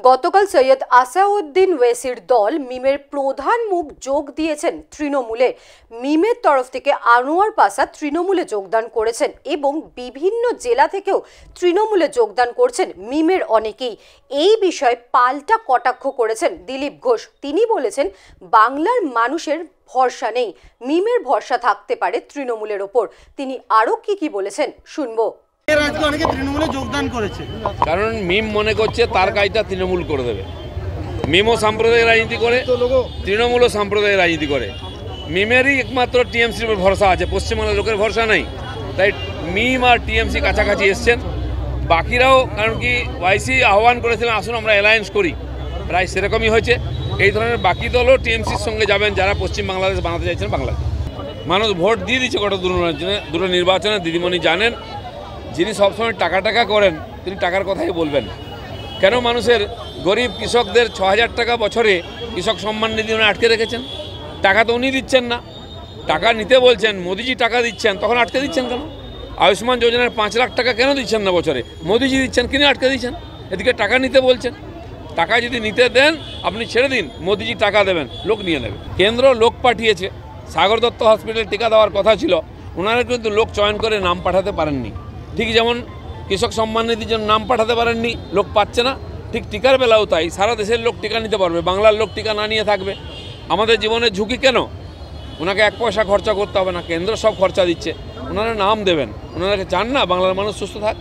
গতকাল সৈয়দ আসাউদ্দিন ওয়েসির দল মিমের প্রধান মুখ যোগ দিয়েছেন তৃণমূলে। মিমের তরফ থেকে আনোয়ার পাশা তৃণমূলে যোগদান করেছেন এবং বিভিন্ন জেলা থেকেও তৃণমূলে যোগদান করছেন মিমের অনেকেই। এই বিষয়ে পাল্টা কটাক্ষ করেছেন দিলীপ ঘোষ। তিনি বলেছেন, বাংলার মানুষের ভরসা নেই, মিমের ভরসা থাকতে পারে তৃণমূলের ওপর। তিনি আরও কি বলেছেন শুনবো। কারণ মিম মনে করছে তার কাজটা তৃণমূল করে দেবে। মিমও সাম্প্রদায়িক রাজনীতি করে, তৃণমূলও সাম্প্রদায়িক রাজনীতি করে। মিমেরই একমাত্র টিএমসির উপর ভরসা আছে, পশ্চিমবাংলার লোকের ভরসা নাই। তাই মিম আর টিএমসি কাছাকাছি এসছেন। বাকিরাও, কারণ কি ওয়াইসি আহ্বান করেছিলেন আসুন আমরা অ্যালায়েন্স করি, প্রায় সেরকমই হয়েছে। এই ধরনের বাকি দলও টিএমসির সঙ্গে যাবেন যারা পশ্চিম বাংলাদেশ বানাতে চাইছেন বাংলাদেশ। মানুষ ভোট দিয়ে দিচ্ছে গত দুটো নির্বাচনে। দিদিমণি জানেন, যিনি সবসময় টাকা করেন তিনি টাকার কথাই বলবেন। কেন মানুষের গরিব কৃষকদের ৬,০০০ টাকা বছরে কৃষক সম্মান নিধি উনি আটকে রেখেছেন? টাকা তো উনি দিচ্ছেন না, টাকা নিতে বলছেন, মোদিজি টাকা দিচ্ছেন, তখন আটকে দিচ্ছেন কেন? আয়ুষ্মান যোজনার ৫ লাখ টাকা কেন দিচ্ছেন না বছরে? মোদিজি দিচ্ছেন, কিনে আটকে দিচ্ছেন। এদিকে টাকা নিতে বলছেন। টাকা যদি নিতে দেন আপনি ছেড়ে দিন, মোদিজি টাকা দেবেন, লোক নিয়ে নেবে। কেন্দ্র লোক পাঠিয়েছে, সাগর দত্ত হসপিটালে টিকা দেওয়ার কথা ছিল, ওনারা কিন্তু লোক চয়ন করে নাম পাঠাতে পারেননি। ঠিক যেমন কৃষক সম্মান নিধির জন্য নাম পাঠাতে পারেননি, লোক পাচ্ছে না, ঠিক টিকার বেলাও তাই। সারা দেশের লোক টিকা নিতে পারবে, বাংলার লোক টিকা না নিয়ে থাকবে। আমাদের জীবনের ঝুঁকি কেন? ওনাকে 1 পয়সা খরচা করতে হবে না, কেন্দ্র সব খরচা দিচ্ছে। ওনারা নাম দেবেন, ওনারা চান না বাংলার মানুষ সুস্থ থাক।